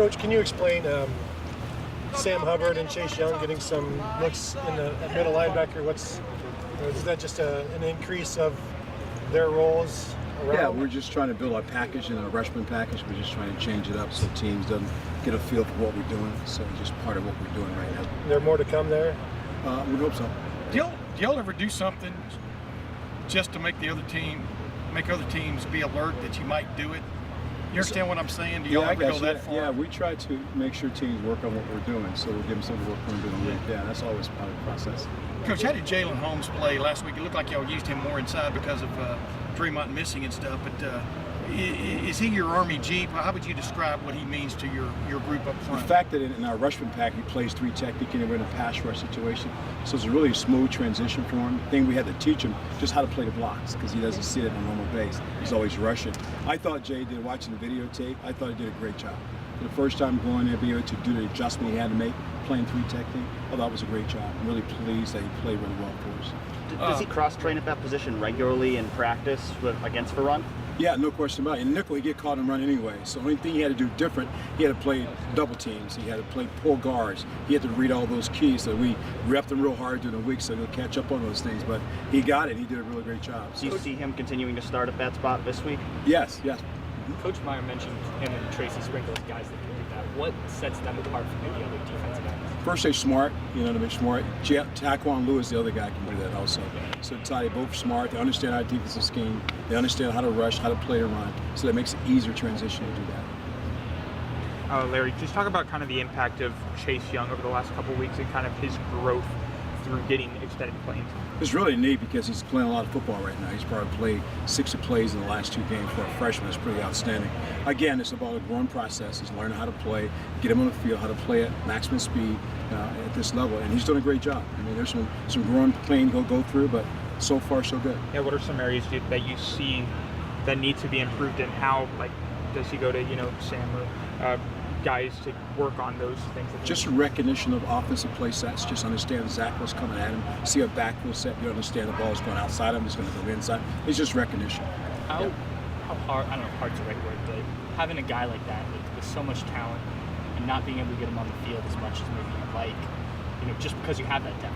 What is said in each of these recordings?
Coach, can you explain Sam Hubbard and Chase Young getting some looks in the at middle linebacker? Is that just an increase of their roles around? Yeah, we're just trying to build our package and a rushman package. We're just trying to change it up so teams doesn't get a feel for what we're doing. So it's just part of what we're doing right now. There more to come there? We hope so. Do y'all ever do something just to make other teams be alert that you might do it? You understand what I'm saying? Do y'all ever go that far? Yeah, we try to make sure teams work on what we're doing, so we'll give them some of the work we're doing. Yeah, that's always part of the process. Coach, how did Jalen Holmes play last week? It looked like y'all used him more inside because of Draymond missing and stuff, but is he your Army Jeep? How would you describe what he means to your group up front? The fact that in our rushman pack he plays 3 technique and we're in a pass rush situation, so it's a really smooth transition for him. The thing we had to teach him just how to play the blocks because he doesn't see it on a normal base. He's always rushing. I thought Jay did, watching the videotape, I thought he did a great job. For the first time going there, being able to do the adjustment he had to make, playing 3 technique, I thought it was a great job. I'm really pleased that he played really well for us. Does he cross-train at that position regularly in practice against the run? Yeah, no question about it. In nickel, he get caught and run anyway. So the only thing he had to do different, he had to play double teams. He had to play pull guards. He had to read all those keys. So we repped him real hard during the week so he'll catch up on those things. But he got it. He did a really great job. Do you see him continuing to start at that spot this week? Yes. Coach Meyer mentioned him and Tracy Sprinkle as guys that can do that. What sets them apart from maybe other defensive ends? First, they're smart. You know, they're smart. Taquan Lewis, the other guy, can do that also. So they're both smart. They understand our defensive scheme. They understand how to rush, how to play and run. So that makes it easier transition to do that. Larry, just talk about kind of the impact of Chase Young over the last couple of weeks and kind of his growth through getting extended playing time. It's really neat because he's playing a lot of football right now. He's probably played 60 plays in the last 2 games for a freshman. That's pretty outstanding. Again, it's about a growing process. He's learning how to play, get him on the field, how to play at maximum speed at this level, and he's doing a great job. I mean, there's some growing pain he'll go through, but so far so good. Yeah, what are some areas that you see that need to be improved, and how, like, does he go to, Sam or guys to work on those things? Just a recognition of offensive play sets. Just understand Zach was coming at him. See a backfield set. You understand the ball is going outside him. It's going to go inside. It's just recognition. How hard? I don't know if hard's the right word, but having a guy like that with so much talent and not being able to get him on the field as much as maybe you'd like, just because you have that depth.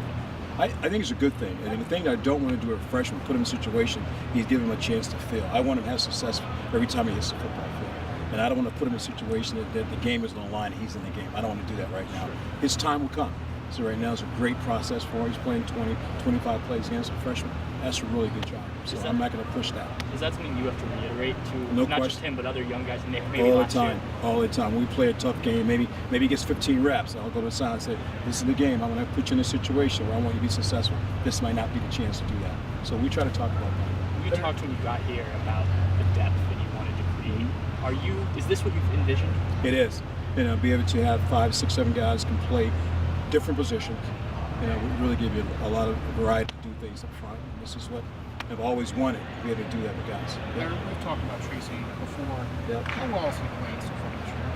I think it's a good thing. And the thing that I don't want to do with a freshman, put him in a situation he's giving him a chance to fail. I want him to have success every time he hits the football field. And I don't want to put him in a situation that the game is on the line and he's in the game. I don't want to do that right now. His time will come. So right now it's a great process for him. He's playing 20, 25 plays against a freshman. That's a really good job. So I'm not going to push that. Is that something you have to reiterate to not just him, but other young guys in there? Maybe all the time. All the time. We play a tough game. Maybe he gets 15 reps. I'll go to the side and say, this is the game. I'm going to put you in a situation where I want you to be successful. This might not be the chance to do that. So we try to talk about that. You talked when you got here about the depth that you wanted to create. Is this what you've envisioned? It is. Be able to have 5, 6, 7 guys can play different positions. We really give you a lot of variety to do things up front. And this is what I've always wanted, to be able to do that with guys. Larry, we've talked about Tracy before. Yeah. How well is he playing so far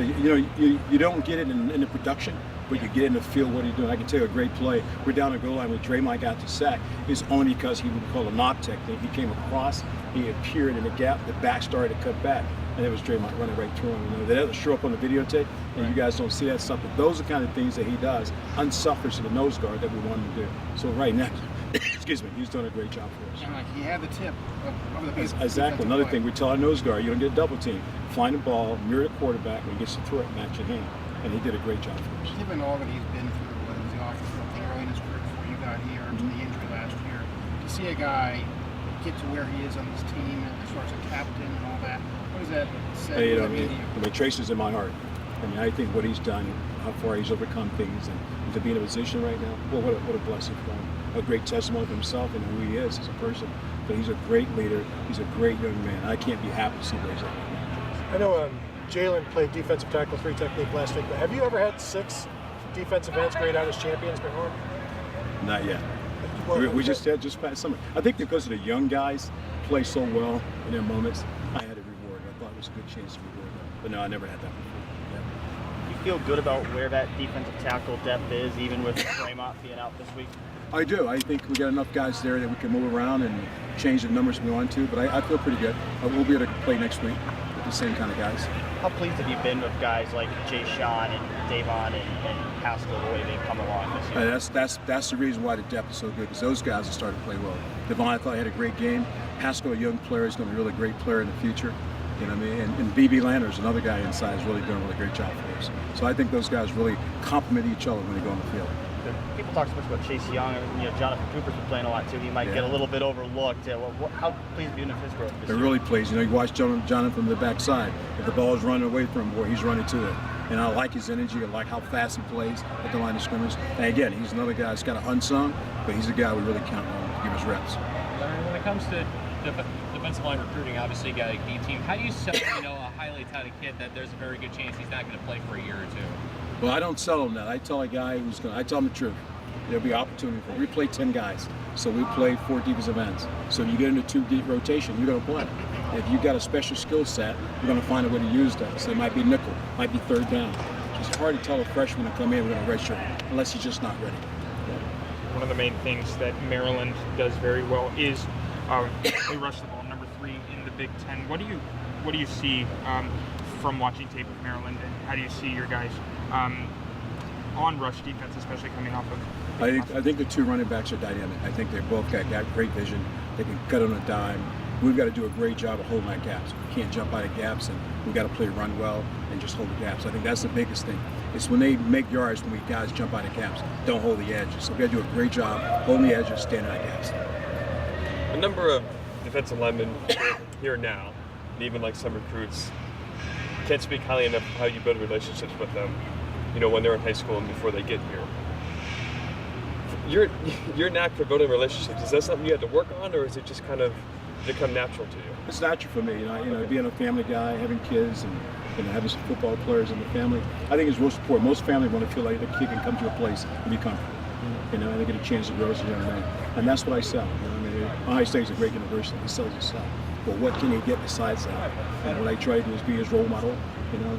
this year? You don't get it in the production, but you get in the field what he's doing. I can tell you a great play. We're down the goal line when Draymond got the sack. It's only because he would call a knock technique. He came across, he appeared in the gap, the back started to cut back, and it was Draymond running right through him. That doesn't show up on the videotape, and you guys don't see that stuff. But those are the kind of things that he does, unselfish to the nose guard that we want him to do. So right now, excuse me, he's doing a great job for us. And he had the tip of the base. Exactly. Another thing, we tell our nose guard, you don't get a double team. Find the ball, mirror the quarterback, when he gets to throw it, match your hand. And he did a great job for us. Given all that he's been through, whether it was the offensive thing early in his career before you got here, to the injury last year, to see a guy get to where he is on this team as far as a captain and all that, what does that say? Tracy's in my heart. I think what he's done, how far he's overcome things, and to be in a position right now, well, what a blessing for him. A great testimony of himself and who he is as a person. But he's a great leader. He's a great young man. I can't be happy to see where he's at right now. I know Jalen played defensive tackle 3 technique last week, but have you ever had 6 defensive ends grade out as champions before? Not yet. We just had past summer. I think because the young guys play so well in their moments, I had a reward. I thought it was a good chance to reward them. But no, I never had that before. Yeah. You feel good about where that defensive tackle depth is, even with Draymond being out this week? I do. I think we got enough guys there that we can move around and change the numbers we want to. But I feel pretty good. We'll be able to play next week with the same kind of guys. how pleased have you been with guys like Jay Sean and Davon and Haskell, the way they've come along this year? That's the reason why the depth is so good, because those guys are starting to play well. Devon, I thought, had a great game. Haskell, a young player, is going to be a really great player in the future. You know what I mean? And BB Landers, another guy inside, is really doing a really great job for us. So I think those guys really complement each other when they go on the field. People talk so much about Chase Young. Jonathan Cooper's been playing a lot too. He might get a little bit overlooked. How pleased have you been with his growth this They're year? really pleased. You know, you watch Jonathan from the backside. If the ball is running away from him, boy, he's running to it. And I like his energy. I like how fast he plays at the line of scrimmage. And again, he's another guy that's kind of unsung, but he's a guy we really count on to give us reps. When it comes to defensive line recruiting, obviously you got a B team. How do you sell, a highly touted kid that there's a very good chance he's not going to play for a year or two? Well, I don't sell him that. I tell a guy I tell him the truth. There'll be opportunity we play 10 guys, so we play 4 defensive ends. So you get into 2 deep rotation, you're going to play. If you've got a special skill set, you're going to find a way to use that. So it might be nickel, might be third down. It's hard to tell a freshman to come in with a red shirt unless he's just not ready. One of the main things that Maryland does very well is they rush the ball. Number 3 in the Big Ten. What do you see from watching tape of Maryland, and how do you see your guys on rush defense, especially coming off of? I think the 2 running backs are dynamic. I think they both got great vision. They can cut on a dime. We've got to do a great job of holding our gaps. We can't jump out of gaps, and we've got to play run well and just hold the gaps. I think that's the biggest thing. It's when they make yards when we guys jump out of gaps, don't hold the edges. So we've got to do a great job holding the edges, standing out of gaps. A number of defensive linemen here now, and even like some recruits, can't speak highly enough of how you build relationships with them, when they're in high school and before they get here. Your knack for building relationships, is that something you had to work on, or is it just kind of become natural to you? It's natural for me, being a family guy, having kids, and having some football players in the family. I think it's real support. Most families want to feel like the kid can come to a place and be comfortable, and they get a chance to grow as a young man. And that's what I sell. Ohio State's a great university. It sells itself. But what can he get besides that? And what I try to do is be his role model,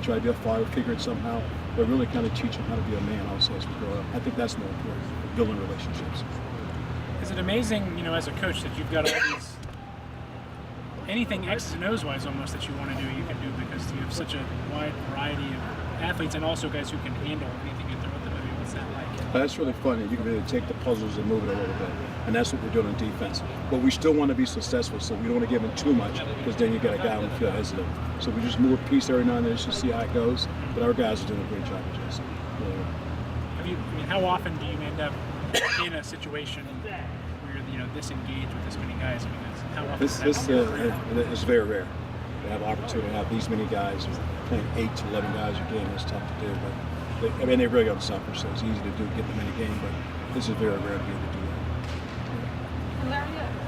try to be a father figure somehow, but really kind of teach him how to be a man also as we grow up. I think that's more important, building relationships. Is it amazing, as a coach, that you've got all these, anything X's and O's wise almost that you want to do, you can do, because you have such a wide variety of athletes and also guys who can handle anything you throw at them. I mean, what's that like? That's really funny. You can really take the puzzles and move it a little bit. And that's what we're doing on defense. But we still want to be successful, so we don't want to give them too much, because then you got a guy on the field hesitant. So we just move a piece every now and then just to see how it goes. But our guys are doing a great job of just. How often do you end up in a situation where you're disengaged with this many guys? How often? It's very rare to have opportunity to have these many guys playing 8 to 11 guys a game. It's tough to do, but they really got to suffer, so it's easy to get them in the game. But this is very rare to be able to do that.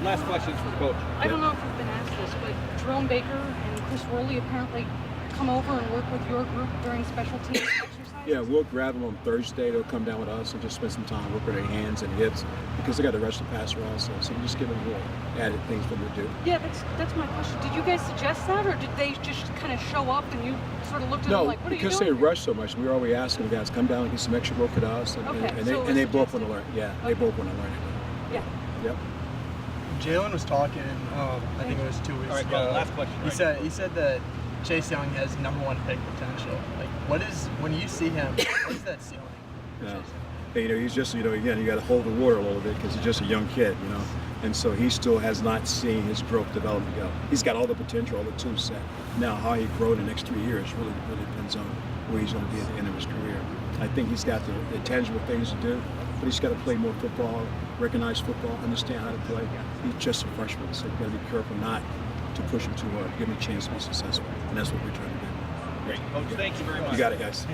Last questions for Coach. I don't know if you've been asked this, but Jerome Baker and Chris Worley apparently come over and work with your group during special teams exercises. Yeah, we'll grab them on Thursday. They'll come down with us and just spend some time working their hands and hips, because they got to rush the passer also. So we just give them little added things for them to do. Yeah, that's my question. Did you guys suggest that, or did they just kind of show up and you sort of looked at them like, what are you doing? No, because they rush so much. We're always asking the guys, come down and get some extra work at us. And they both want to learn. Yeah, they both want to learn it. Yeah. Yep. Jalen was talking, I think it was 2 weeks ago. Last question. He said that Chase Young has #1 pick potential. Like, when you see him, what is that ceiling? Yeah. He's just, again, you got to hold the water a little bit, because he's just a young kid, and so he still has not seen his growth development go. He's got all the potential, all the tools set. Now, how he grows in the next 3 years really depends on where he's going to be at the end of his career. I think he's got the tangible things to do, but he's got to play more football, recognize football, understand how to play. He's just a freshman, so you've got to be careful not to push him too hard, give him a chance to be successful, and that's what we're trying to do. Great. Coach, thank you very much. You got it, guys.